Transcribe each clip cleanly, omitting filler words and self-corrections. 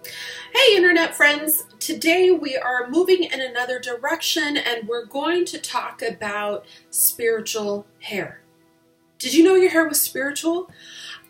Hey internet friends, today we are moving in another direction and we're going to talk about spiritual hair. Did you know your hair was spiritual?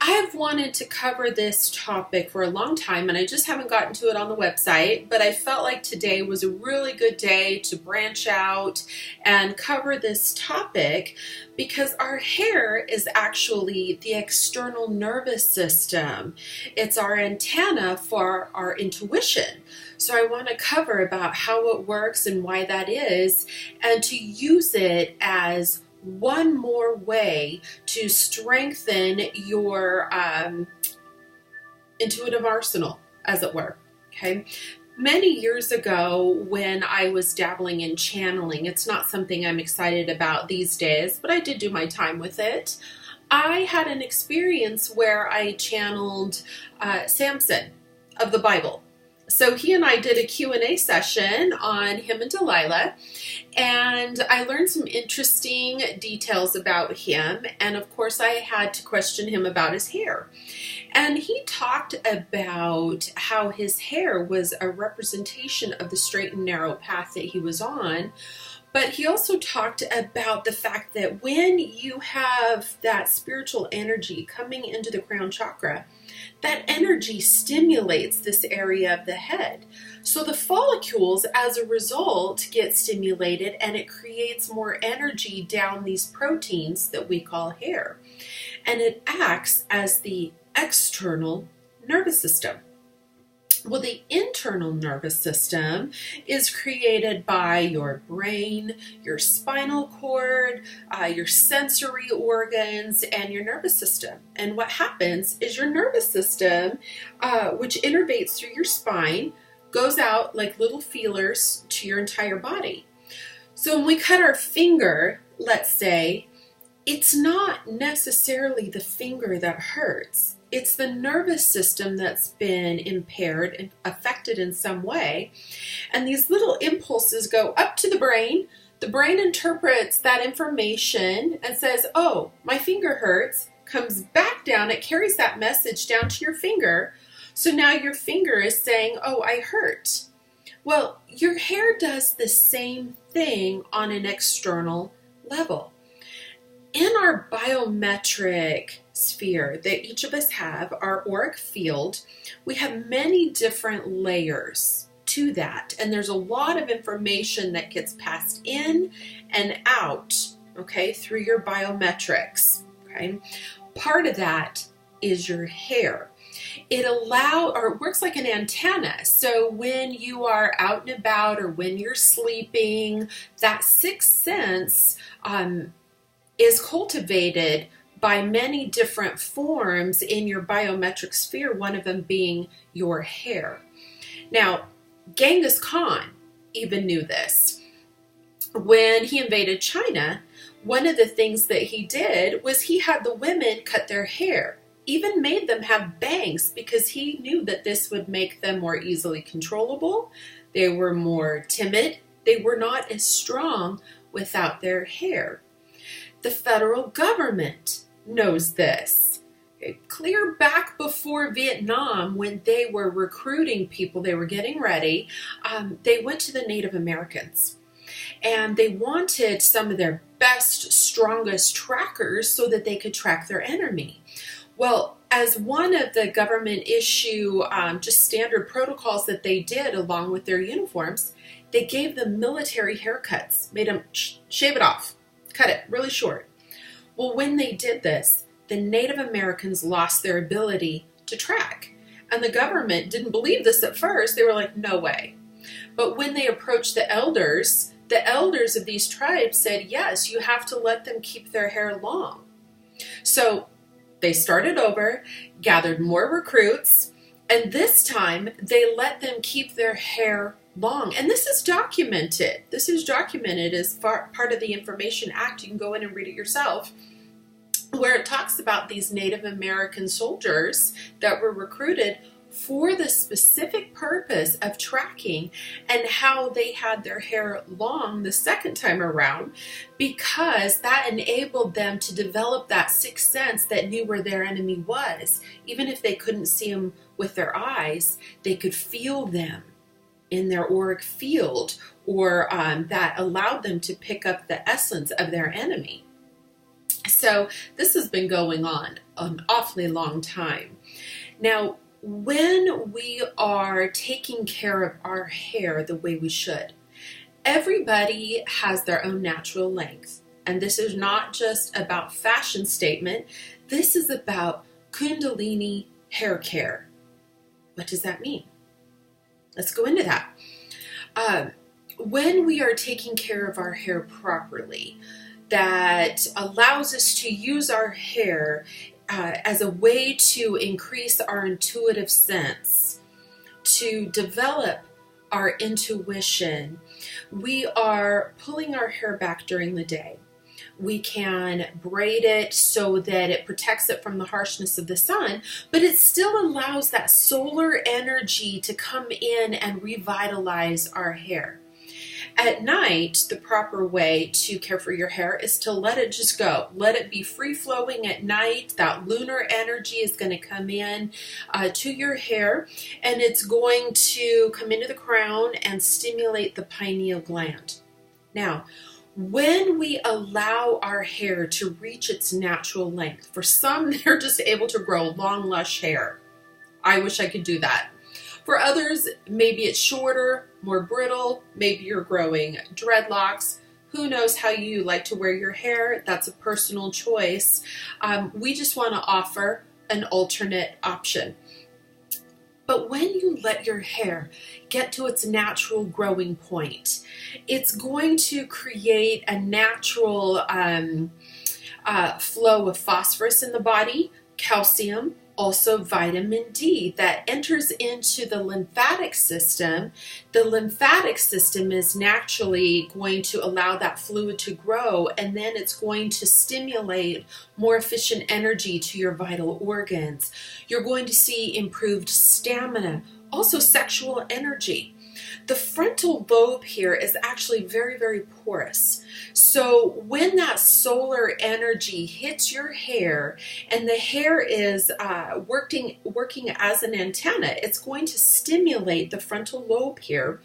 I've wanted to cover this topic for a long time and I just haven't gotten to it on the website, but I felt like today was a really good day to branch out and cover this topic because our hair is actually the external nervous system. It's our antenna for our intuition. So I want to cover about how it works and why that is, and to use it as one more way to strengthen your intuitive arsenal, as it were. Okay. Many years ago, when I was dabbling in channeling, it's not something I'm excited about these days, but I did do my time with it. I had an experience where I channeled Samson of the Bible. So he and I did a Q&A session on him and Delilah, and I learned some interesting details about him, and of course I had to question him about his hair. And he talked about how his hair was a representation of the straight and narrow path that he was on. But he also talked about the fact that when you have that spiritual energy coming into the crown chakra, that energy stimulates this area of the head. So the follicles, as a result, get stimulated and it creates more energy down these proteins that we call hair. And it acts as the external nervous system. Well, the internal nervous system is created by your brain, your spinal cord, your sensory organs, and your nervous system. And what happens is your nervous system, which innervates through your spine, goes out like little feelers to your entire body. So when we cut our finger, let's say, it's not necessarily the finger that hurts. It's the nervous system that's been impaired and affected in some way. And these little impulses go up to the brain. The brain interprets that information and says, oh, my finger hurts, comes back down. It carries that message down to your finger. So now your finger is saying, oh, I hurt. Well, your hair does the same thing on an external level. In our biometric sphere that each of us have, our auric field, we have many different layers to that. And there's a lot of information that gets passed in and out, okay, through your biometrics, okay? Part of that is your hair. It works like an antenna. So when you are out and about or when you're sleeping, that sixth sense, is cultivated by many different forms in your biometric sphere, one of them being your hair. Now, Genghis Khan even knew this. When he invaded China, one of the things that he did was he had the women cut their hair, even made them have bangs because he knew that this would make them more easily controllable. They were more timid. They were not as strong without their hair. The federal government knows this. Okay, clear back before Vietnam, when they were recruiting people, they were getting ready, they went to the Native Americans. And they wanted some of their best, strongest trackers so that they could track their enemy. Well, as one of the government issue just standard protocols that they did along with their uniforms, they gave them military haircuts, made them shave it off. Cut it really short. Well, when they did this, the Native Americans lost their ability to track. And the government didn't believe this at first. They were like, no way. But when they approached the elders of these tribes said, yes, you have to let them keep their hair long. So they started over, gathered more recruits, and this time they let them keep their hair long. And this is documented. This is documented as part of the Information Act. You can go in and read it yourself, where it talks about these Native American soldiers that were recruited for the specific purpose of tracking and how they had their hair long the second time around, because that enabled them to develop that sixth sense that knew where their enemy was. Even if they couldn't see them with their eyes, they could feel them in their auric field, or that allowed them to pick up the essence of their enemy. So this has been going on an awfully long time. Now, when we are taking care of our hair the way we should, everybody has their own natural length. And this is not just about fashion statement. This is about Kundalini hair care. What does that mean? Let's go into that. When we are taking care of our hair properly, that allows us to use our hair as a way to increase our intuitive sense, to develop our intuition. We are pulling our hair back during the day. We can braid it so that it protects it from the harshness of the sun, but it still allows that solar energy to come in and revitalize our hair. At night, the proper way to care for your hair is to let it just go. Let it be free flowing at night. That lunar energy is going to come in to your hair, and it's going to come into the crown and stimulate the pineal gland. Now, when we allow our hair to reach its natural length, for some, they're just able to grow long, lush hair. I wish I could do that. For others, maybe it's shorter, more brittle, maybe you're growing dreadlocks. Who knows how you like to wear your hair? That's a personal choice. We just want to offer an alternate option. But when you let your hair get to its natural growing point, it's going to create a natural flow of phosphorus in the body, calcium, also vitamin D that enters into the lymphatic system. The lymphatic system is naturally going to allow that fluid to grow, and then it's going to stimulate more efficient energy to your vital organs. You're going to see improved stamina, also sexual energy. The frontal lobe here is actually very, very porous. So when that solar energy hits your hair and the hair is working as an antenna, it's going to stimulate the frontal lobe here.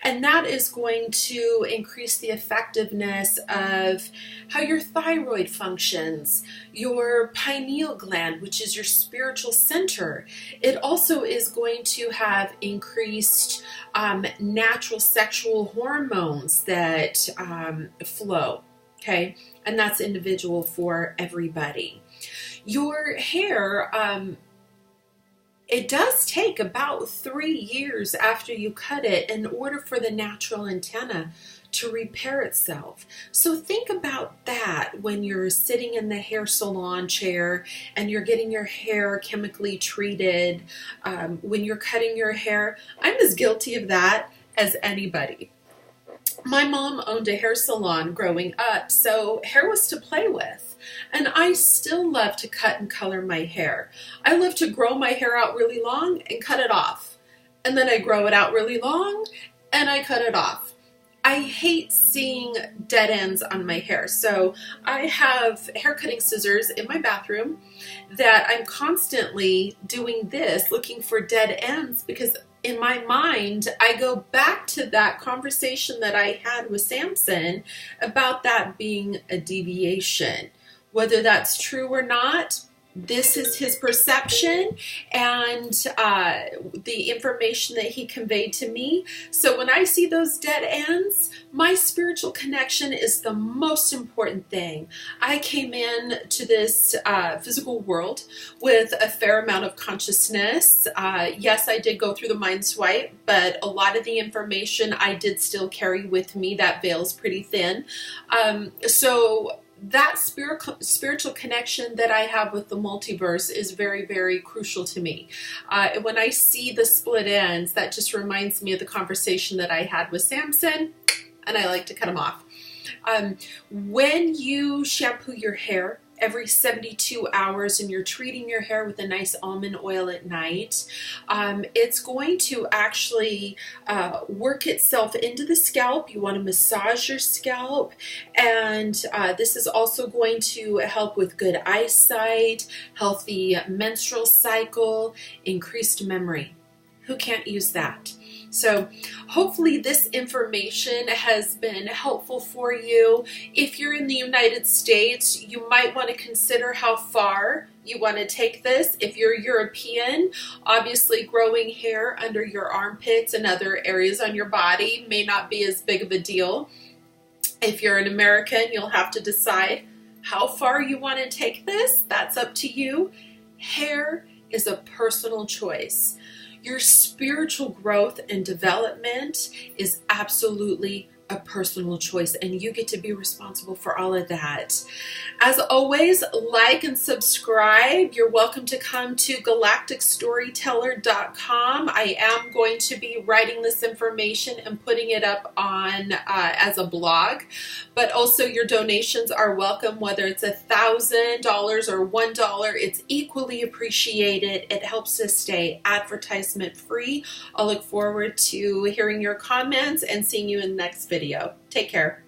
And that is going to increase the effectiveness of how your thyroid functions, your pineal gland, which is your spiritual center. It also is going to have increased natural sexual hormones that flow, okay? And that's individual for everybody. Your hair, it does take about 3 years after you cut it in order for the natural antenna to repair itself. So think about that when you're sitting in the hair salon chair and you're getting your hair chemically treated, when you're cutting your hair. I'm as guilty of that as anybody. My mom owned a hair salon growing up, so hair was to play with. And I still love to cut and color my hair. I love to grow my hair out really long and cut it off. And then I grow it out really long and I cut it off. I hate seeing dead ends on my hair. So I have hair cutting scissors in my bathroom that I'm constantly doing this, looking for dead ends, because in my mind, I go back to that conversation that I had with Samson about that being a deviation. Whether that's true or not, this is his perception and the information that he conveyed to me. So when I see those dead ends, my spiritual connection is the most important thing. I came in to this physical world with a fair amount of consciousness. Yes, I did go through the mind swipe, but a lot of the information I did still carry with me. That veil's pretty thin. So that spiritual connection that I have with the multiverse is very, very crucial to me. When I see the split ends, that just reminds me of the conversation that I had with Samson, and I like to cut them off. When you shampoo your hair every 72 hours, and you're treating your hair with a nice almond oil at night, it's going to actually work itself into the scalp. You want to massage your scalp, and this is also going to help with good eyesight, healthy menstrual cycle, increased memory. Who can't use that? So hopefully this information has been helpful for you. If you're in the United States, you might want to consider how far you want to take this. If you're European, obviously growing hair under your armpits and other areas on your body may not be as big of a deal. If you're an American, you'll have to decide how far you want to take this. That's up to you. Hair is a personal choice. Your spiritual growth and development is absolutely a personal choice, and you get to be responsible for all of that. As always, like and subscribe. You're welcome to come to Galacticstoryteller.com. I am going to be writing this information and putting it up on as a blog, but also your donations are welcome, whether it's $1,000 or $1. It's equally appreciated. It helps us stay advertisement free. I'll look forward to hearing your comments and seeing you in the next video. Take care.